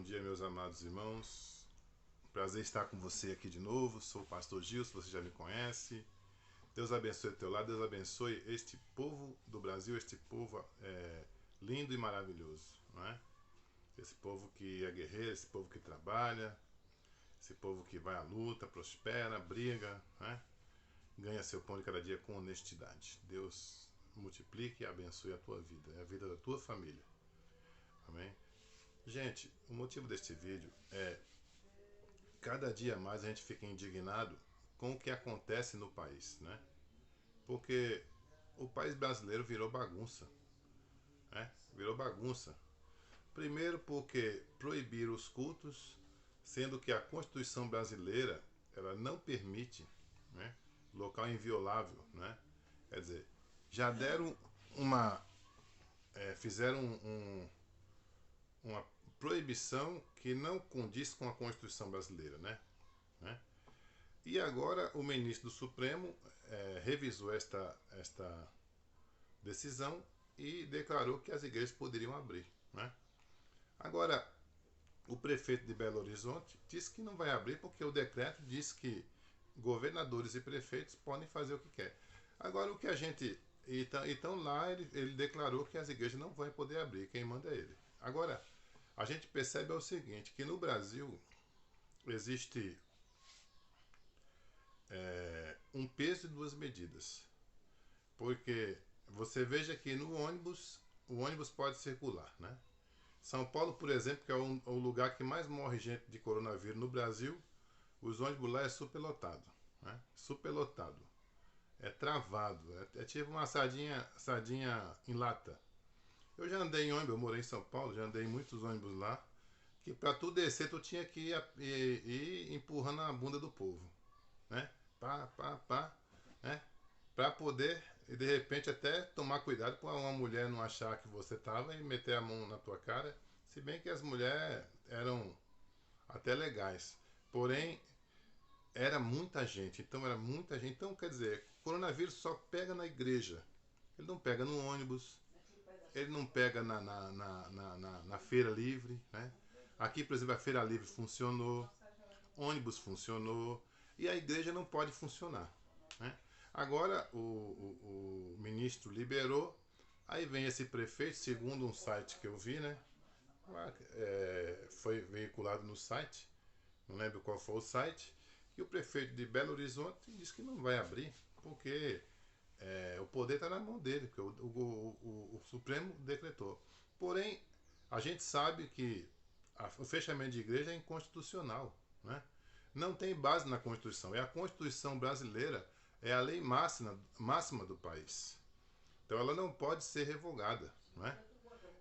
Bom dia, meus amados irmãos. Prazer estar com você aqui de novo. Sou o pastor Gilson, você já me conhece. Deus abençoe o teu lado, Deus abençoe este povo do Brasil, este povo lindo e maravilhoso, não é? Esse povo que é guerreiro, esse povo que trabalha, esse povo que vai à luta, prospera, briga, né? Ganha seu pão de cada dia com honestidade. Deus multiplique e abençoe a tua vida, a vida da tua família. Amém? Gente, o motivo deste vídeo é cada dia mais a gente fica indignado com o que acontece no país, né? Porque o país brasileiro virou bagunça, né? Virou bagunça. Primeiro porque proibiram os cultos, sendo que a Constituição brasileira ela não permite, né? Local inviolável, né? Quer dizer, já deram fizeram uma proibição que não condiz com a Constituição brasileira, né? E agora o ministro do Supremo revisou esta decisão e declarou que as igrejas poderiam abrir, né? Agora, o prefeito de Belo Horizonte disse que não vai abrir porque o decreto diz que governadores e prefeitos podem fazer o que quer. Agora, o que a gente... Então lá ele declarou que as igrejas não vão poder abrir, quem manda é ele. Agora, a gente percebe o seguinte, que no Brasil existe um peso e duas medidas. Porque você veja que no ônibus, o ônibus pode circular, né? São Paulo, por exemplo, que é o lugar que mais morre gente de coronavírus no Brasil, os ônibus lá é superlotado, né? Superlotado. É travado, é tipo uma sardinha em lata. Eu já andei em ônibus, eu morei em São Paulo, já andei em muitos ônibus lá, que para tu descer tu tinha que ir empurrando a bunda do povo, né? Pá, né? Para poder, e de repente até tomar cuidado para uma mulher não achar que você tava e meter a mão na tua cara, se bem que as mulheres eram até legais, porém era muita gente, então quer dizer, o coronavírus só pega na igreja, ele não pega no ônibus, ele não pega na feira livre, né? Aqui, por exemplo, a feira livre funcionou, ônibus funcionou, e a igreja não pode funcionar, né? Agora o ministro liberou, aí vem esse prefeito, segundo um site que eu vi, né? Foi veiculado no site, não lembro qual foi o site, que o prefeito de Belo Horizonte disse que não vai abrir, porque o poder está na mão dele, porque o Supremo decretou. Porém, a gente sabe que o fechamento de igreja é inconstitucional, né? Não tem base na Constituição. É a Constituição brasileira, é a lei máxima do país. Então ela não pode ser revogada, né?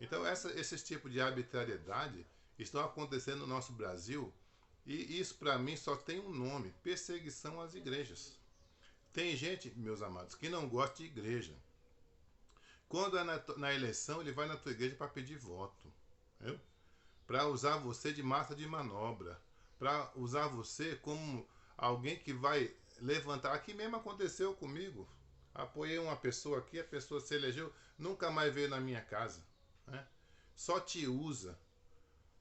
Então esses tipos de arbitrariedade estão acontecendo no nosso Brasil, e isso para mim só tem um nome: perseguição às igrejas. Tem gente, meus amados, que não gosta de igreja. Quando é na eleição, ele vai na tua igreja para pedir voto, para usar você de massa de manobra, para usar você como alguém que vai levantar. Aqui mesmo aconteceu comigo. Apoiei uma pessoa aqui, a pessoa se elegeu, nunca mais veio na minha casa, né? Só te usa,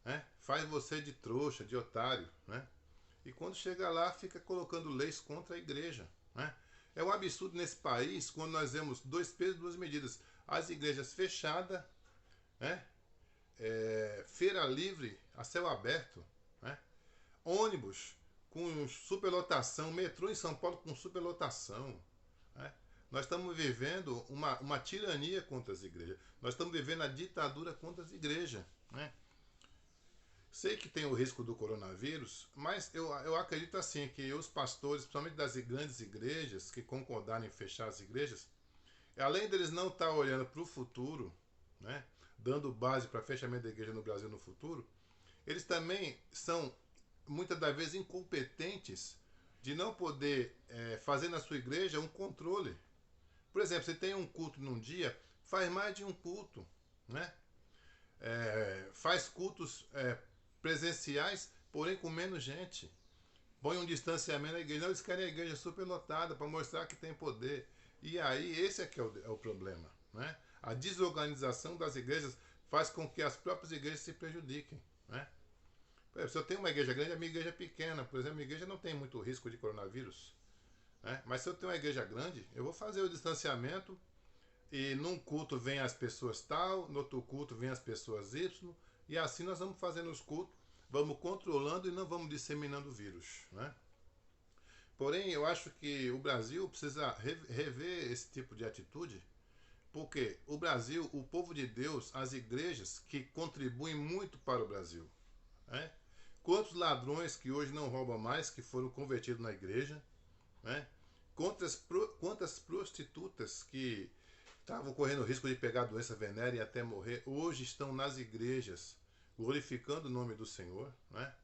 né? Faz você de trouxa, de otário, né? E quando chega lá, fica colocando leis contra a igreja, né? É um absurdo nesse país quando nós vemos dois pesos e duas medidas. As igrejas fechadas, né? Feira livre a céu aberto, né? Ônibus com superlotação, metrô em São Paulo com superlotação, né? Nós estamos vivendo uma tirania contra as igrejas. Nós estamos vivendo a ditadura contra as igrejas, né? Sei que tem o risco do coronavírus, mas eu acredito assim que os pastores, principalmente das grandes igrejas, que concordaram em fechar as igrejas, além deles não estar olhando para o futuro, né, dando base para fechamento da igreja no Brasil no futuro, eles também são, muitas das vezes, incompetentes de não poder fazer na sua igreja um controle. Por exemplo, você tem um culto num dia, faz mais de um culto, né? Faz cultos presenciais, porém com menos gente. Põe um distanciamento na igreja. Não, eles querem a igreja superlotada para mostrar que tem poder. E aí, esse é que é o problema, né? A desorganização das igrejas faz com que as próprias igrejas se prejudiquem, né? Por exemplo, se eu tenho uma igreja grande, a minha igreja é pequena. Por exemplo, a minha igreja não tem muito risco de coronavírus. Né? Mas se eu tenho uma igreja grande, eu vou fazer o distanciamento e num culto vem as pessoas tal, no outro culto vem as pessoas Y, e assim nós vamos fazendo os cultos, vamos controlando e não vamos disseminando o vírus. Né? Porém, eu acho que o Brasil precisa rever esse tipo de atitude, porque o Brasil, o povo de Deus, as igrejas que contribuem muito para o Brasil. Né? Quantos ladrões que hoje não roubam mais, que foram convertidos na igreja, né? Quantas prostitutas que estavam correndo o risco de pegar doença venérea e até morrer, hoje estão nas igrejas, glorificando o nome do Senhor, né?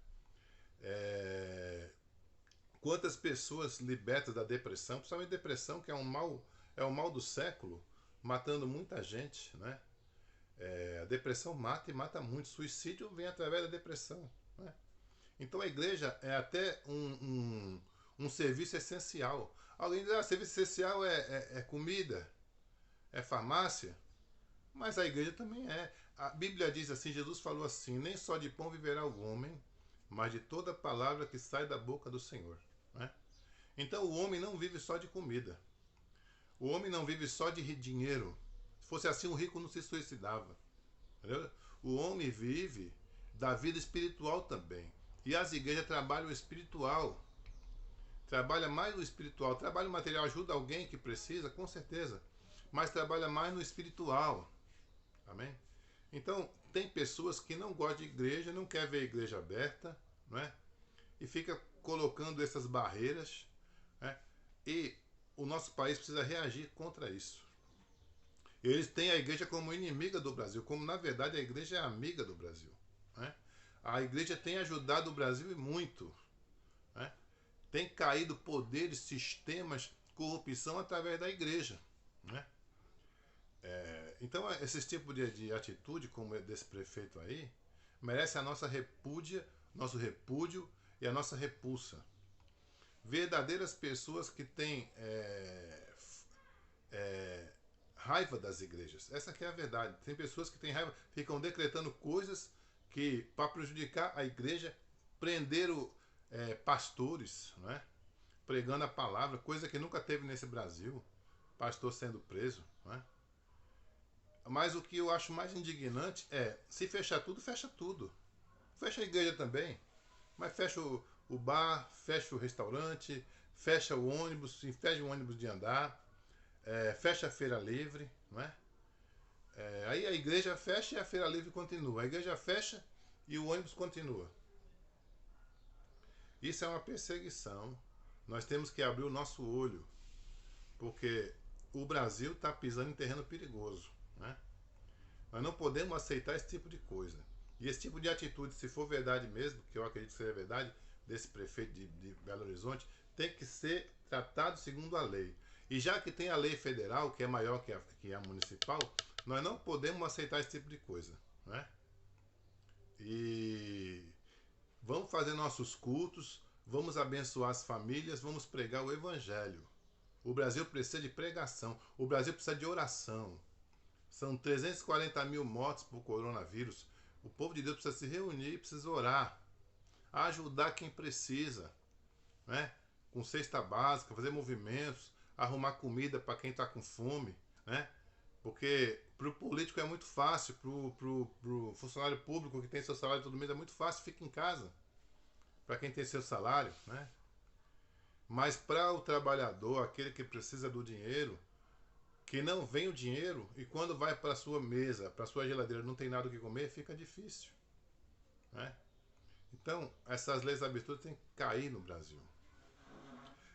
Quantas pessoas libertas da depressão, principalmente depressão, que é um mal do século, matando muita gente, né? A depressão mata e mata muito. Suicídio vem através da depressão, né? Então a igreja é até um serviço essencial. Alguém diz, serviço essencial é comida, é farmácia, mas a igreja também é. A Bíblia diz assim, Jesus falou assim, nem só de pão viverá o homem, mas de toda palavra que sai da boca do Senhor. Né? Então o homem não vive só de comida. O homem não vive só de dinheiro. Se fosse assim, o rico não se suicidava. Entendeu? O homem vive da vida espiritual também. E as igrejas trabalham o espiritual. Trabalha mais no espiritual. Trabalha o material, ajuda alguém que precisa, com certeza. Mas trabalha mais no espiritual. Amém? Então, tem pessoas que não gostam de igreja, não quer ver a igreja aberta, não é? E fica colocando essas barreiras, né? E o nosso país precisa reagir contra isso. Eles têm a igreja como inimiga do Brasil, como na verdade a igreja é amiga do Brasil. Né? A igreja tem ajudado o Brasil e muito. Né? Tem caído poderes, sistemas, corrupção através da igreja. Né? Então, esse tipo de atitude, como desse prefeito aí, merece a nossa repúdia, nosso repúdio e a nossa repulsa. Verdadeiras pessoas que têm raiva das igrejas. Essa que é a verdade. Tem pessoas que têm raiva, ficam decretando coisas que, para prejudicar a igreja, prenderam pastores, né? Pregando a palavra, coisa que nunca teve nesse Brasil, pastor sendo preso. Né? Mas o que eu acho mais indignante é, se fechar tudo, fecha tudo. Fecha a igreja também, mas fecha o bar, fecha o restaurante, fecha o ônibus, impede o ônibus de andar, fecha a feira livre, não é? Aí a igreja fecha e a feira livre continua. A igreja fecha e o ônibus continua. Isso é uma perseguição. Nós temos que abrir o nosso olho, porque o Brasil está pisando em terreno perigoso. Né? Nós não podemos aceitar esse tipo de coisa. E esse tipo de atitude, se for verdade mesmo, que eu acredito que seja verdade, desse prefeito de Belo Horizonte, tem que ser tratado segundo a lei. E já que tem a lei federal, que é maior que a municipal, nós não podemos aceitar esse tipo de coisa. Né? E vamos fazer nossos cultos, vamos abençoar as famílias, vamos pregar o evangelho. O Brasil precisa de pregação, o Brasil precisa de oração. São 340 mil mortes por coronavírus. O povo de Deus precisa se reunir, precisa orar, ajudar quem precisa, né? Com cesta básica, fazer movimentos, arrumar comida para quem está com fome, né? Porque para o político é muito fácil, para o funcionário público que tem seu salário todo mês é muito fácil, fica em casa. Para quem tem seu salário, né? Mas para o trabalhador, aquele que precisa do dinheiro, que não vem o dinheiro e quando vai para a sua mesa, para a sua geladeira, não tem nada o que comer, fica difícil. Né? Então, essas leis absurdas têm que cair no Brasil.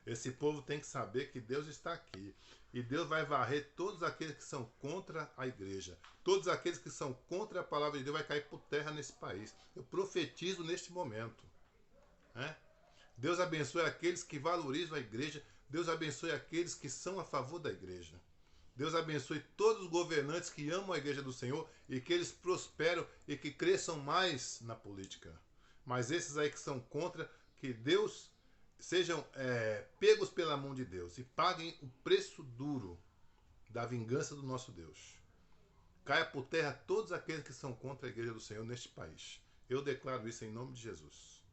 Esse povo tem que saber que Deus está aqui. E Deus vai varrer todos aqueles que são contra a igreja. Todos aqueles que são contra a palavra de Deus vai cair por terra nesse país. Eu profetizo neste momento. Né? Deus abençoe aqueles que valorizam a igreja. Deus abençoe aqueles que são a favor da igreja. Deus abençoe todos os governantes que amam a igreja do Senhor e que eles prosperam e que cresçam mais na política. Mas esses aí que são contra, que Deus sejam pegos pela mão de Deus e paguem o preço duro da vingança do nosso Deus. Caia por terra todos aqueles que são contra a igreja do Senhor neste país. Eu declaro isso em nome de Jesus.